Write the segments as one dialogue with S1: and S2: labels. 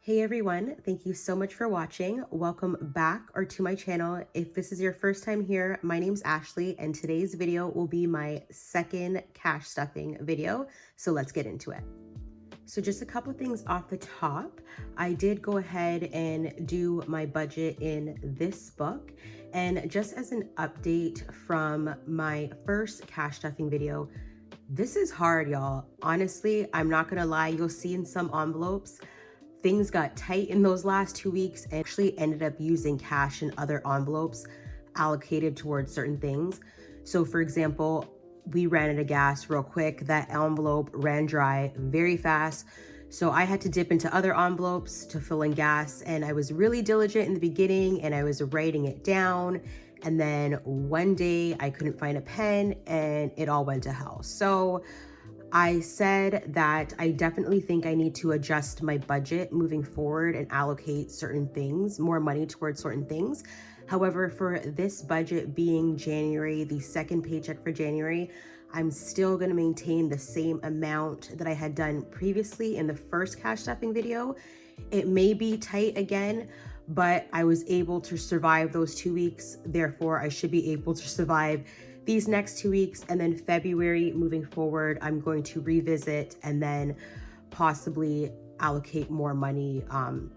S1: Hey everyone, thank you so much for watching. Welcome back or to my channel. If this is your first time here, my name's Ashley and today's video will be my second cash stuffing video. So let's get into it. So just a couple things off the top. I did go ahead and do my budget in this book. And just as an update from my first cash stuffing video, this is hard, y'all. Honestly, I'm not gonna lie, you'll see in some envelopes, things got tight in those last 2 weeks and actually ended up using cash in other envelopes allocated towards certain things. So for example, we ran out of gas real quick. That envelope ran dry very fast. So I had to dip into other envelopes to fill in gas. And I was really diligent in the beginning and I was writing it down. And then one day I couldn't find a pen and it all went to hell. So I said that I definitely think I need to adjust my budget moving forward and allocate certain things, more money towards certain things. However, for this budget being January, the second paycheck for January, I'm still going to maintain the same amount that I had done previously in the first cash stuffing video. It may be tight again, but I was able to survive those 2 weeks. Therefore, I should be able to survive these next 2 weeks, and then February moving forward, I'm going to revisit and then possibly allocate more money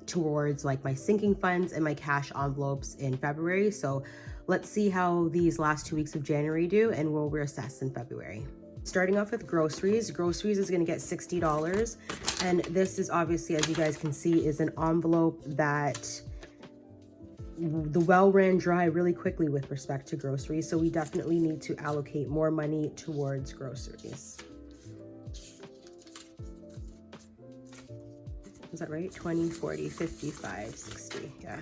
S1: towards like my sinking funds and my cash envelopes in February. So let's see how these last 2 weeks of January do, and we'll reassess in February. Starting off with groceries. Groceries is going to get $60, and this is obviously, as you guys can see, is an envelope that the well ran dry really quickly with respect to groceries. So we definitely need to allocate more money towards groceries. Is that right? 20, 40, 55, 60. Yeah.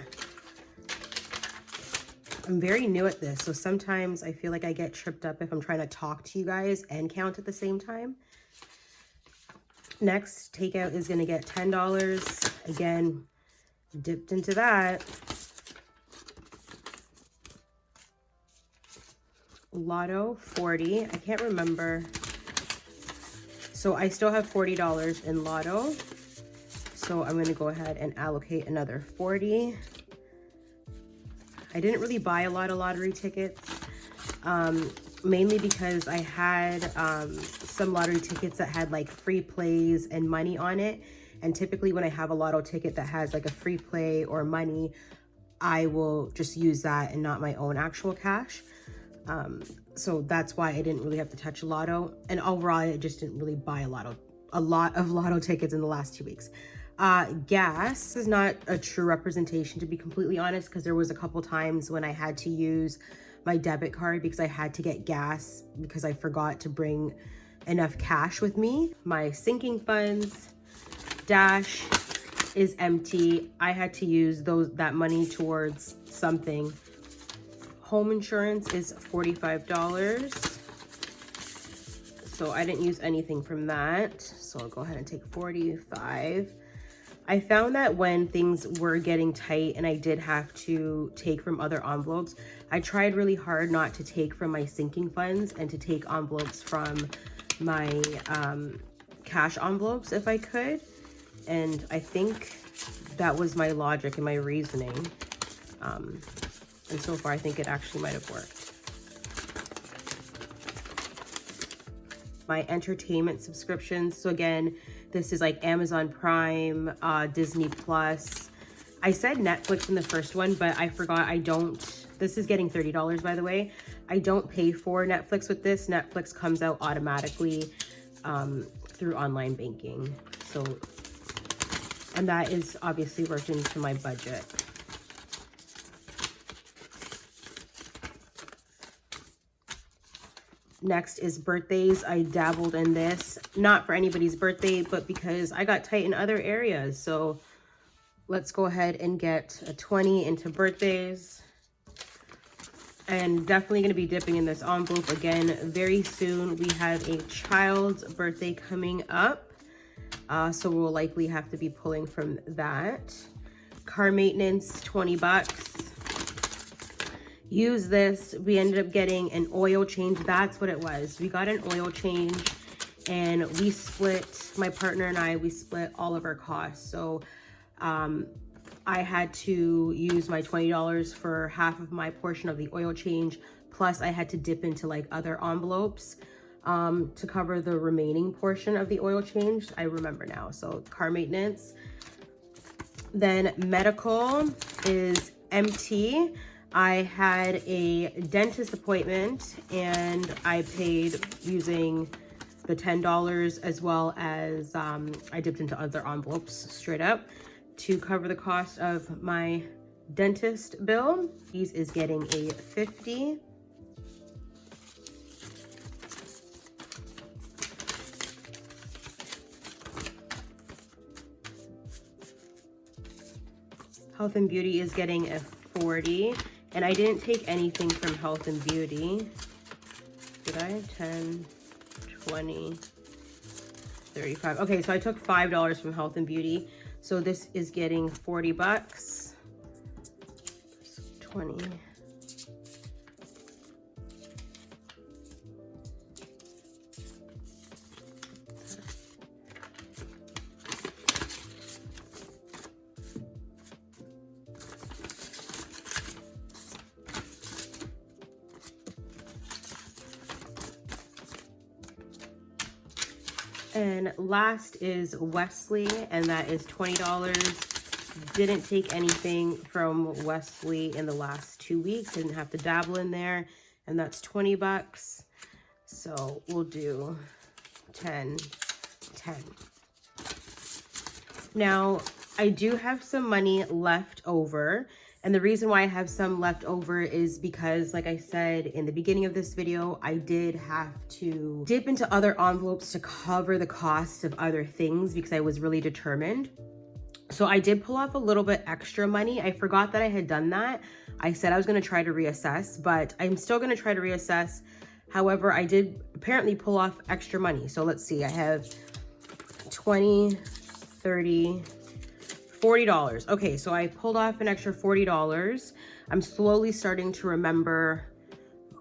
S1: I'm very new at this, so sometimes I feel like I get tripped up if I'm trying to talk to you guys and count at the same time. Next, takeout is going to get $10. Again, dipped into that. Lotto, 40. I can't remember. So I still have $40 in Lotto. So I'm going to go ahead and allocate another 40. I didn't really buy a lot of lottery tickets, mainly because I had some lottery tickets that had like free plays and money on it. And typically when I have a lotto ticket that has like a free play or money, I will just use that and not my own actual cash. So that's why I didn't really have to touch Lotto. And overall, I just didn't really buy a lot of Lotto tickets in the last 2 weeks. Gas is not a true representation, to be completely honest, because there was a couple times when I had to use my debit card because I had to get gas because I forgot to bring enough cash with me. My sinking funds dash is empty. I had to use that money towards something. Home insurance is $45. So I didn't use anything from that. So I'll go ahead and take 45. I found that when things were getting tight and I did have to take from other envelopes, I tried really hard not to take from my sinking funds and to take envelopes from my cash envelopes if I could. And I think that was my logic and my reasoning. And so far, I think it actually might have worked. My entertainment subscriptions. So again, this is like Amazon Prime, Disney Plus. I said Netflix in the first one, but I forgot this is getting $30, by the way. I don't pay for Netflix with this. Netflix comes out automatically through online banking. So, and that is obviously worked into my budget. Next is birthdays. I dabbled in this, not for anybody's birthday, but because I got tight in other areas. So let's go ahead and get a 20 into birthdays. And definitely going to be dipping in this envelope again very soon. We have a child's birthday coming up. So we'll likely have to be pulling from that. Car maintenance, $20. Use this. We ended up getting an oil change. That's what it was. We got an oil change and we split, my partner and I, we split all of our costs. So I had to use my $20 for half of my portion of the oil change. Plus I had to dip into like other envelopes to cover the remaining portion of the oil change. I remember now. So car maintenance. Then medical is empty. I had a dentist appointment and I paid using the $10 as well as I dipped into other envelopes straight up to cover the cost of my dentist bill. These is getting a 50. Health and beauty is getting a 40. And I didn't take anything from health and beauty. Did I? 10, 20, 35. Okay, so I took $5 from health and beauty. So this is getting 40 bucks. 20. And last is Wesley, and that is $20. Didn't take anything from Wesley in the last 2 weeks. Didn't have to dabble in there, and that's 20 bucks. So we'll do 10, 10. Now, I do have some money left over. And the reason why I have some left over is because, like I said in the beginning of this video, I did have to dip into other envelopes to cover the cost of other things because I was really determined. So I did pull off a little bit extra money. I forgot that I had done that. I said I was going to try to reassess, but I'm still going to try to reassess. However, I did apparently pull off extra money. So let's see, I have 20, 30, $40. Okay, so I pulled off an extra $40. I'm slowly starting to remember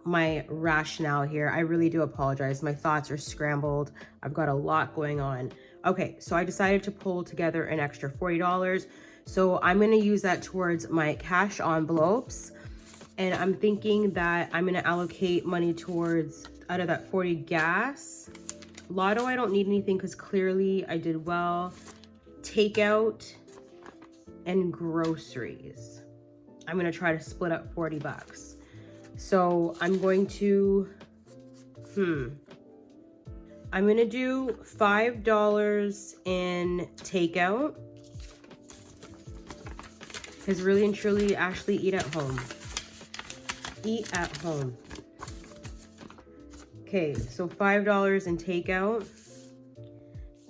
S1: my rationale here. I really do apologize. My thoughts are scrambled. I've got a lot going on. Okay, so I decided to pull together an extra $40. So I'm going to use that towards my cash envelopes. And I'm thinking that I'm going to allocate money towards, out of that 40, gas. Lotto, I don't need anything because clearly I did well. Takeout and groceries. I'm gonna try to split up 40 bucks. So I'm going to, I'm gonna do $5 in takeout. Because really and truly, Ashley, eat at home. Eat at home. Okay, so $5 in takeout.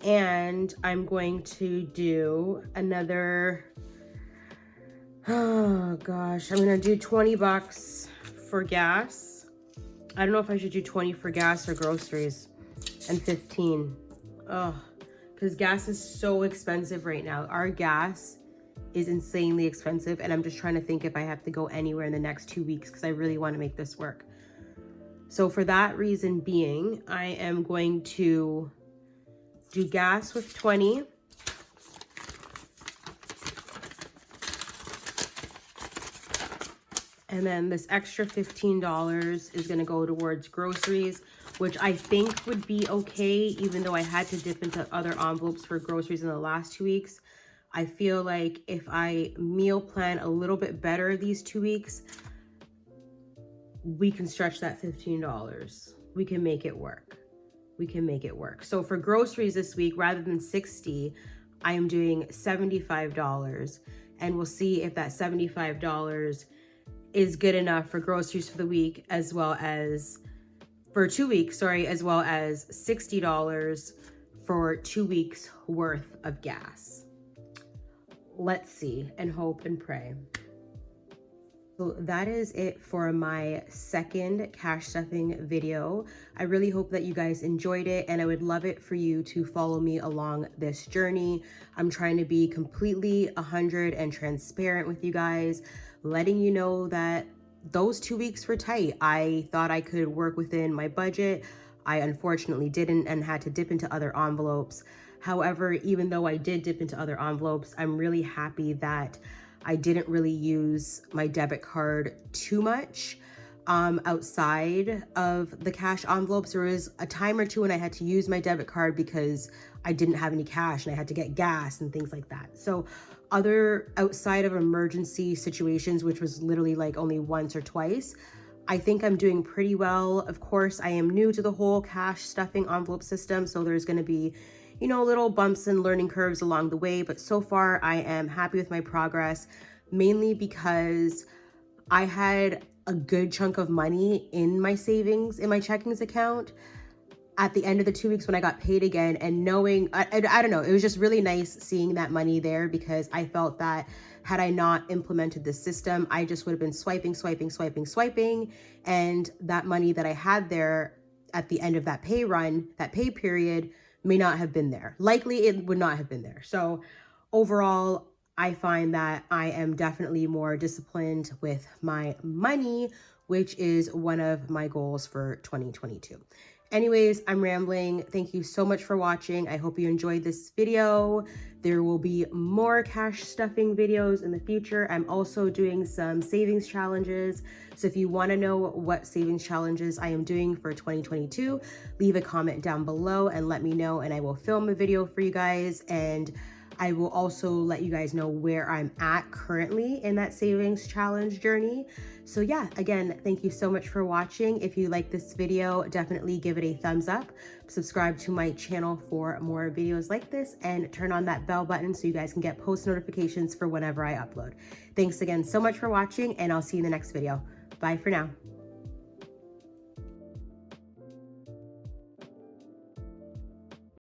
S1: And I'm going to do another, oh gosh, I'm gonna do 20 bucks for gas. I don't know if I should do 20 for gas or groceries, and 15. Oh, because gas is so expensive right now. Our gas is insanely expensive, and I'm just trying to think if I have to go anywhere in the next 2 weeks because I really want to make this work. So for that reason being, I am going to do gas with 20. And then this extra $15 is going to go towards groceries, which I think would be okay, even though I had to dip into other envelopes for groceries in the last 2 weeks. I feel like if I meal plan a little bit better these 2 weeks, we can stretch that $15. We can make it work. We can make it work. So for groceries this week, rather than 60, I am doing $75. And we'll see if that $75 is good enough for groceries for the week, as well as for 2 weeks, as well as $60 for 2 weeks worth of gas. Let's see and hope and pray. So that is it for my second cash stuffing video. I really hope that you guys enjoyed it, and I would love it for you to follow me along this journey. I'm trying to be completely 100 and transparent with you guys, letting you know that those 2 weeks were tight. I thought I could work within my budget. I unfortunately didn't and had to dip into other envelopes. However, even though I did dip into other envelopes, I'm really happy that I didn't really use my debit card too much outside of the cash envelopes. There was a time or two when I had to use my debit card because I didn't have any cash and I had to get gas and things like that. So other outside of emergency situations, which was literally like only once or twice, I think I'm doing pretty well. Of course, I am new to the whole cash stuffing envelope system, so there's going to be, you know, little bumps and learning curves along the way, but so far I am happy with my progress, mainly because I had a good chunk of money in my savings, in my checkings account at the end of the 2 weeks when I got paid again, and knowing, I don't know, it was just really nice seeing that money there, because I felt that had I not implemented this system, I just would have been swiping, and that money that I had there at the end of that pay run, that pay period, may not have been there. Likely it would not have been there. So overall, I find that I am definitely more disciplined with my money, which is one of my goals for 2022. Anyways, I'm rambling. Thank you so much for watching. I hope you enjoyed this video. There will be more cash stuffing videos in the future. I'm also doing some savings challenges. So if you want to know what savings challenges I am doing for 2022, leave a comment down below and let me know, and I will film a video for you guys. And I will also let you guys know where I'm at currently in that savings challenge journey. So yeah, again, thank you so much for watching. If you like this video, definitely give it a thumbs up. Subscribe to my channel for more videos like this, and turn on that bell button so you guys can get post notifications for whenever I upload. Thanks again so much for watching, and I'll see you in the next video. Bye for now.